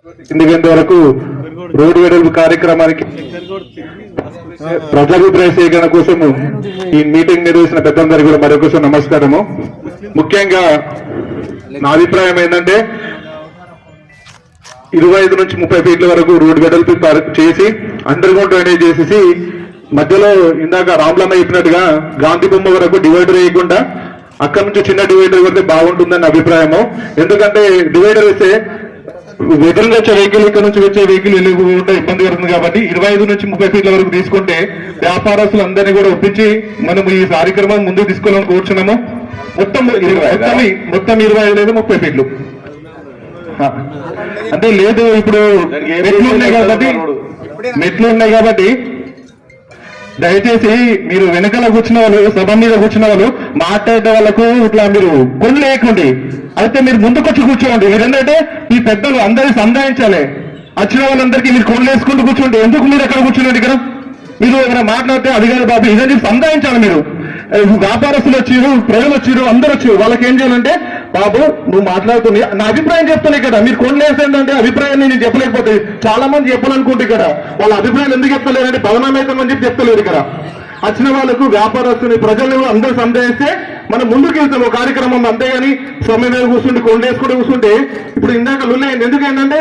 కింది వరకు రోడ్డు వెడల్పు కార్యక్రమానికి ప్రజాభిప్రాయ సేకరణ కోసం ఈ మీటింగ్ నిర్వహించిన పెద్దందరికీ కూడా మరొకసారి నమస్కారము. ముఖ్యంగా నా అభిప్రాయం ఏంటంటే 25 నుంచి 30 ఫీట్ల వరకు రోడ్డు వెడల్పు చేసి అండర్ గ్రౌండ్ డ్రైనేజ్ చేసేసి మధ్యలో ఇందాక రామ్లమ్మ చెప్పినట్టుగా గాంధీ బొమ్మ వరకు డివైడర్ వేయకుండా అక్కడి నుంచి చిన్న డివైడర్ కొడితే బాగుంటుందని అభిప్రాయము. ఎందుకంటే డివైడర్ వేస్తే ఎదురుగా వచ్చే వెహికల్ ఇక్కడ నుంచి వచ్చే వెహికల్ వెళ్ళకుండా ఇబ్బంది కలుగుతుంది కాబట్టి 25 నుంచి 30 ఫీట్ల వరకు తీసుకుంటే వ్యాపారస్తులందరినీ కూడా ఒప్పించి మనం ఈ కార్యక్రమం ముందుకు తీసుకోవాలని కోరుచున్నాము. మొత్తం 25 లేదా 30 ఫీట్లు అంటే లేదు. ఇప్పుడు మెట్లు ఉన్నాయి కాబట్టి దయచేసి మీరు వెనకాల కూర్చున్న వాళ్ళు, సభ మీద కూర్చున్న వాళ్ళు మాట్లాడే వాళ్ళకు ఇట్లా మీరు కొన్ని లేకుండి అయితే మీరు ముందుకొచ్చి కూర్చోండి. మీరేంటంటే ఈ పెద్దలు అందరినీ సంధాయించాలి. వచ్చిన వాళ్ళందరికీ మీరు కొన్ని వేసుకుంటూ కూర్చోండి. ఎందుకు మీరు ఎక్కడ కూర్చున్నాడు? ఇక్కడ మీరు ఏమైనా మాట్లాడితే అది కాదు బాబు ఇదని సంధాయించాలి. మీరు వ్యాపారస్తులు వచ్చారు, ప్రజలు వచ్చారు, అందరు వచ్చారు. వాళ్ళకి ఏం చేయాలంటే బాబు నువ్వు మాట్లాడుతుంది నా అభిప్రాయం చెప్తాను. ఇక్కడ మీరు కొన్ని వేసేంటే అభిప్రాయాన్ని నేను చెప్పలేకపోతే చాలా మంది చెప్పాలనుకుంటే ఇక్కడ వాళ్ళ అభిప్రాయాలు ఎందుకు చెప్తలేరంటే బదనామైతామని చెప్పి చెప్తలేరు. ఇక్కడ వచ్చిన వాళ్ళకు వ్యాపారస్తుని ప్రజలు అందరూ సందేహిస్తే మనం ముందుకు వెళ్తాం కార్యక్రమం. అంతేగాని సమయం మీద కూర్చుంటే కొండేసుకుంటూ కూర్చుంటే ఇప్పుడు ఇందాక లుల్లైంది. ఎందుకంటే